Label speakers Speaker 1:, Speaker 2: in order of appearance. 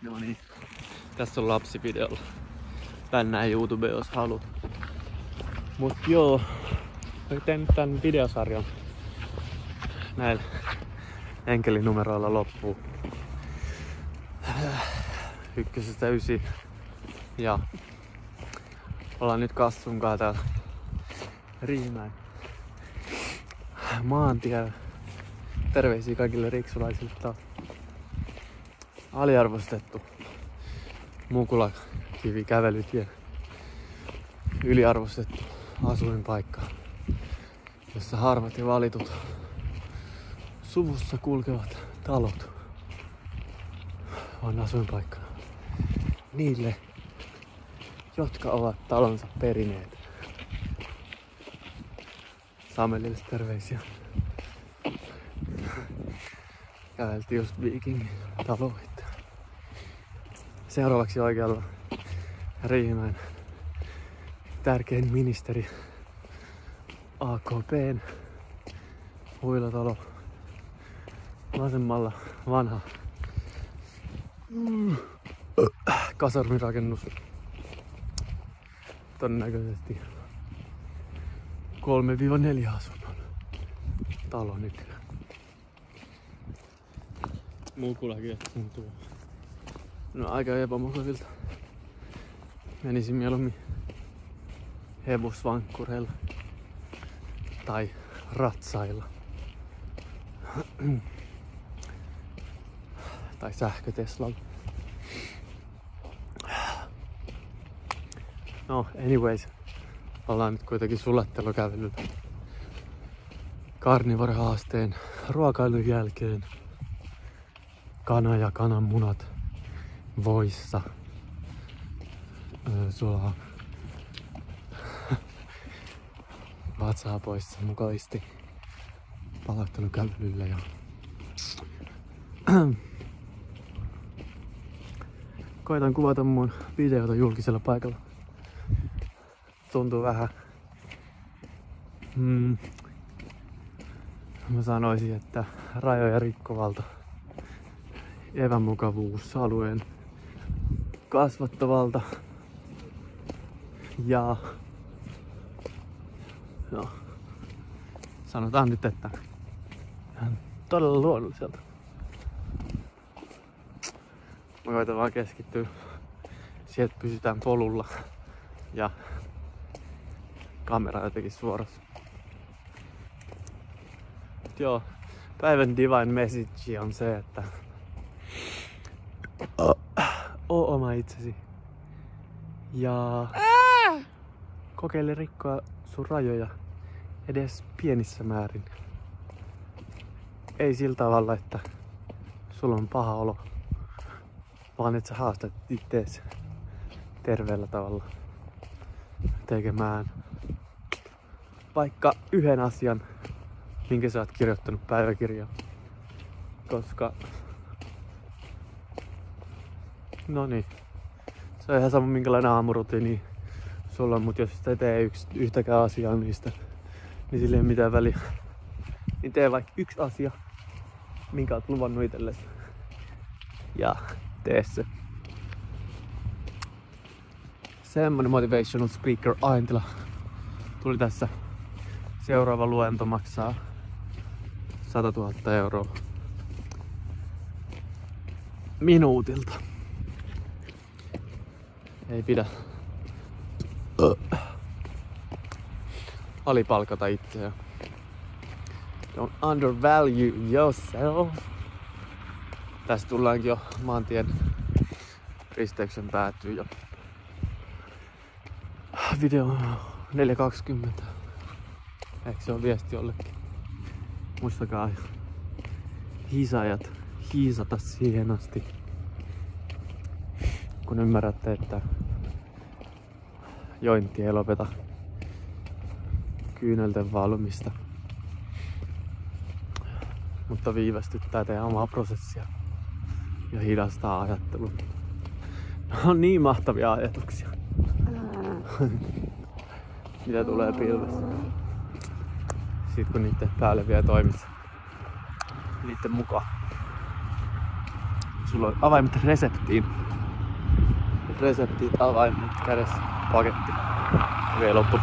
Speaker 1: No niin. Tässä on lapsivideolla. Tänään YouTube, jos haluat. Mut joo. Teen tän videosarjan näillä enkelinumeroilla loppuu. 1-9. Ja ollaan nyt Kassunkaan täällä Riihimäen maantiellä. Terveisiä kaikille riksulaisille. Tää on aliarvostettu Mukulakivi kävelytie. Yliarvostettu asuinpaikka, jossa harvat ja valitut suvussa kulkevat talot on asuinpaikkana niille, jotka ovat talonsa perineet. Samelille terveisiä. Käveltiin just Viikingin taloihin. Seuraavaksi oikealla Riihimäen tärkein ministeri AKP:n huilatalo. Vasemmalla vanha kasarmirakennus. Todennäköisesti 3-4 asunnon talo nykyään. Mukulakin tuntuu aika epämukavilta. Menisin mieluummin hevosvankkureilla tai ratsailla tai sähköteslalla. No, anyways, ollaan nyt kuitenkin sulattelukävelyllä Carnivore-haasteen ruokailun jälkeen. Kana ja kananmunat voissa sulaa vatsaa pois mukavasti palattelukävelyllä ja koitan kuvata mun videota julkisella paikalla. Tuntuu vähän mä sanoisin, että rajoja rikkovalta epämukavuusalueen kasvattavalta ja no, sanotaan nyt, että todella luonnolliselta. Mä koitan vaan keskittyä siihen, että pysytään polulla ja kamera jotenkin suorassa. Joo, päivän divine message on se, että oo oma itsesi ja kokeile rikkoa sun rajoja edes pienissä määrin. Ei sillä tavalla, että sulla on paha olo, vaan että sä haastat ittees terveellä tavalla tekemään vaikka yhden asian, minkä sä oot kirjoittanut päiväkirjaan. Koska no niin, se on ihan sama minkälainen aamurutiini sulla on, mutta jos et tee yhtäkään asiaa niistä, niin sillä ei ole mitään väliä. Niin tee vaikka yksi asia, minkä oot luvannut itsellesi. Ja tee se. Semmonen motivational speaker Aintila tuli tässä. Seuraava luento maksaa 100 000 euroa minuutilta. Ei pidä alipalkata itseä. Don't undervalue yourself. Tässä tullaankin jo maantien risteyksen päätyy jo. Video 4.20. Eikö se ole viesti jollekin? Muistakaa hiisajat hiisata siihen asti, kun ymmärrätte, että jointi ei lopeta kyynelten valumista, mutta viivästyttää teidän omaa prosessia ja hidastaa ajattelua. Ne on niin mahtavia ajatuksia. Mitä tulee pilvessä. Sitten kun niiden päälle vielä toimit niiden mukaan. Sulla on avaimet reseptiin. Reseptit, avaimet kädessä, paketti. Okei, loppu.